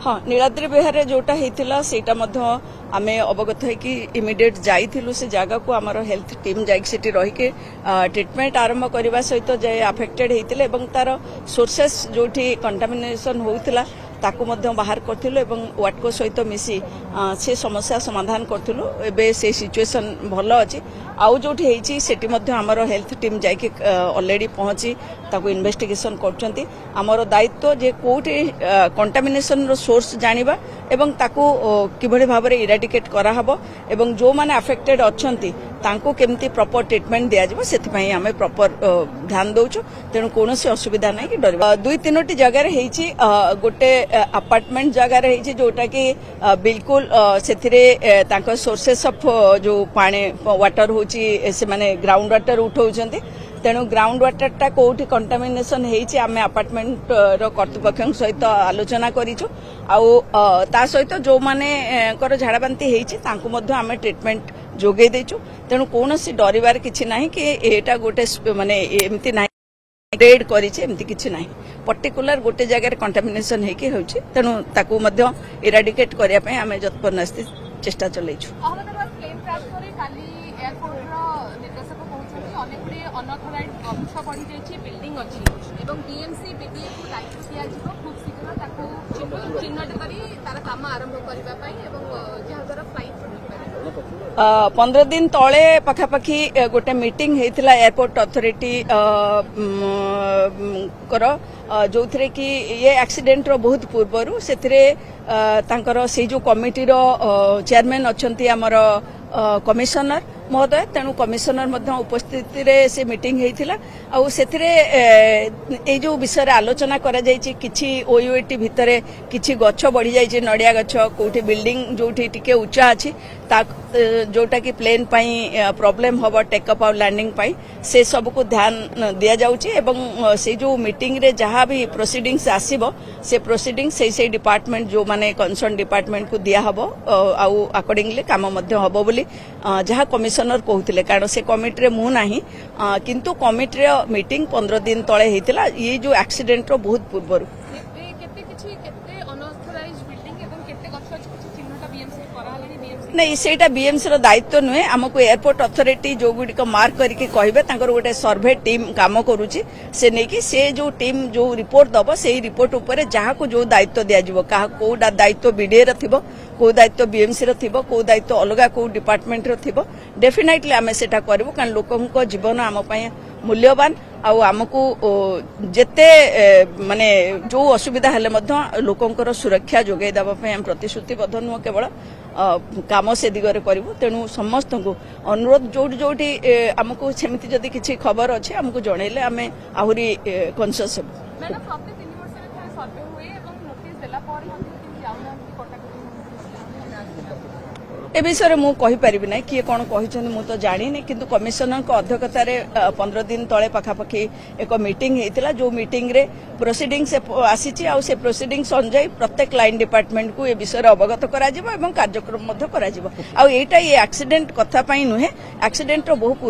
हाँ नीलाद्री विहार जोटा होता सेटा आम अवगत है कि इमिडिएट जाइलु से जगह को आमर हेल्थ टीम जाइक रहीकि ट्रिटमेंट आरंभ करने सहित जे अफेक्टेड होते तार सोर्सेस जो कंटामिनेशन होता ताकू बाहर करूँ वाटको सहित मिसी से समस्या समाधान करूँ एवं से सिचुएसन भल अच्छी आउ जो आमर हेल्थ टीम जाइए ऑलरेडी पहुंची ताकू इन्वेस्टिगेशन कर दायित्व जे कोठी कंटामिनेशन रो सोर्स जानिबा एवं ताकू किभली भाव में इराडिकेट कराहब एवं जो माने अफेक्टेड अच्छंती तांको केमती प्रॉपर ट्रीटमेंट दिया जाबो सेथिपई आमे प्रॉपर ध्यान दउछु तेणु कोनोसी असुविधा नै कि डर दुई तीनोटी जगह रही गोटे अपार्टमेंट जगह रही जोटा कि बिल्कुल सेथिरे तांको सोर्सेस ऑफ जो पानी वाटर होची से माने ग्राउंड वाटर उठाउछंती तेणु ग्राउंड वाटर टा कोठी कंटामिनेशन हेची आमे अपार्टमेंट रो कर्तृपक्ष सहित आलोचना करिछु आउ ता सहित जो माने कर झाड़ाबांती हेची तांको मध्ये आमे ट्रीटमेंट जोगे देछु तेणु कोनोसी डरिवार किछि नाही कि एटा गोटे माने एमती नाही रेड करिछि एमती किछि नाही पर्टिकुलर गोटे जगह कंटामिनेशन हेकी होछि तेणु ताकू मध्ये इराडिकेट करिया पय आमे जतपरनास्ती चेष्टा चलैछु। अहमदाबाद प्लेन क्रैश करे काली एयरपोर्ट रो निर्देशक कहउछथि अनेक गुडी अनऑथराइज्ड गमछा पड़ी जाइछि बिल्डिंग अछि एवं बीएमसी बीडीए को दायित्व दिया जिवो खूब शीघ्र ताकू चिन्हट करी तार काम आरंभ करबा पय एवं जहा द्वारा फ्लाइट 15 दिन तले पखापाखि गोटे मीटिंग होता एयरपोर्ट अथॉरिटी जो थे कि ये एक्सीडेंट रो बहुत पूर्वर से जो कमिटी रो चेयरमैन अच्छा आमर कमिशनर महोदय तेणु कमिशनर उपस्थिति रे से मीटिंग होता से जो विषय आलोचना करा जायछि किछि ओयूएटी भितर किछि गछ बढ़ी जायछि नडिया गछ कोठी बिल्डिंग जोठी टिके उच्चा अछि ता जोटा कि प्लेन पाई प्रॉब्लम हबो टेकअप और लैंडिंग पाई से सब को ध्यान दिया जाउछि एवं से जो मीटिंग रे जहाँ भी प्रोसीडिंग्स आसीबो से प्रोसीडिंग से डिपार्टमेंट जो माने कंसर्न डिपार्टमेंट को दिया हबो आउ अकॉर्डिंगली काम मध्य हबो बोली जहाँ कमिशनर कहते कारण से कमिटी रे मु नाही किंतु कमिटी रे मीटिंग 15 दिन तले हेतिला ये जो एक्सीडेंट रो बहुत पूर्वर नहीं सेटा बीएमसी रो दायित्व नुहे आमको एयरपोर्ट अथॉरिटी जो गुडिक मार्क करके कहबे तांकर गोटे सर्वे टीम काम करूची से नेकी से जो टीम जो रिपोर्ट दबो से रिपोर्ट ऊपर जहाँ को जो दायित्व दिया जिवो कहा को दायित्व बीडीए रो थिबो को दायित्व बीएमसी रो थिबो को दायित्व अलगा को डिपार्टमेंट रो थिबो डेफिनेटली आमे सेटा करबो कारण लोकंको जीवन आम पय मूल्यवान आउ आमको जेते माने जो असुविधा हेले मध्य लोकंकर सुरक्षा जोगे दबा पय हम प्रतिश्रुतिबद्ध नुह केवल काम से दिगरे करूँ तेणु समस्त को अनुरोध जोटी जोटी आमको सेमती जदि किसी खबर अच्छे आमको जनइले आम आहरी कनसियस ए विषय में मुझे पारि ना किए कौन कहते मुझे जानी किंतु कमिशनर अध्यक्षता 15 दिन तले पखापाखि एक मीटिंग होता जो मीटिंग रे प्रोसीडिंग से आसी से प्रोसीडिंग्स अनुजाई प्रत्येक लाइन डिपार्टमेंट को ए विषय अवगत करा कार्यक्रम करा ये एक्सीडेंट कथा नुहे एक्सीडेंट बहुत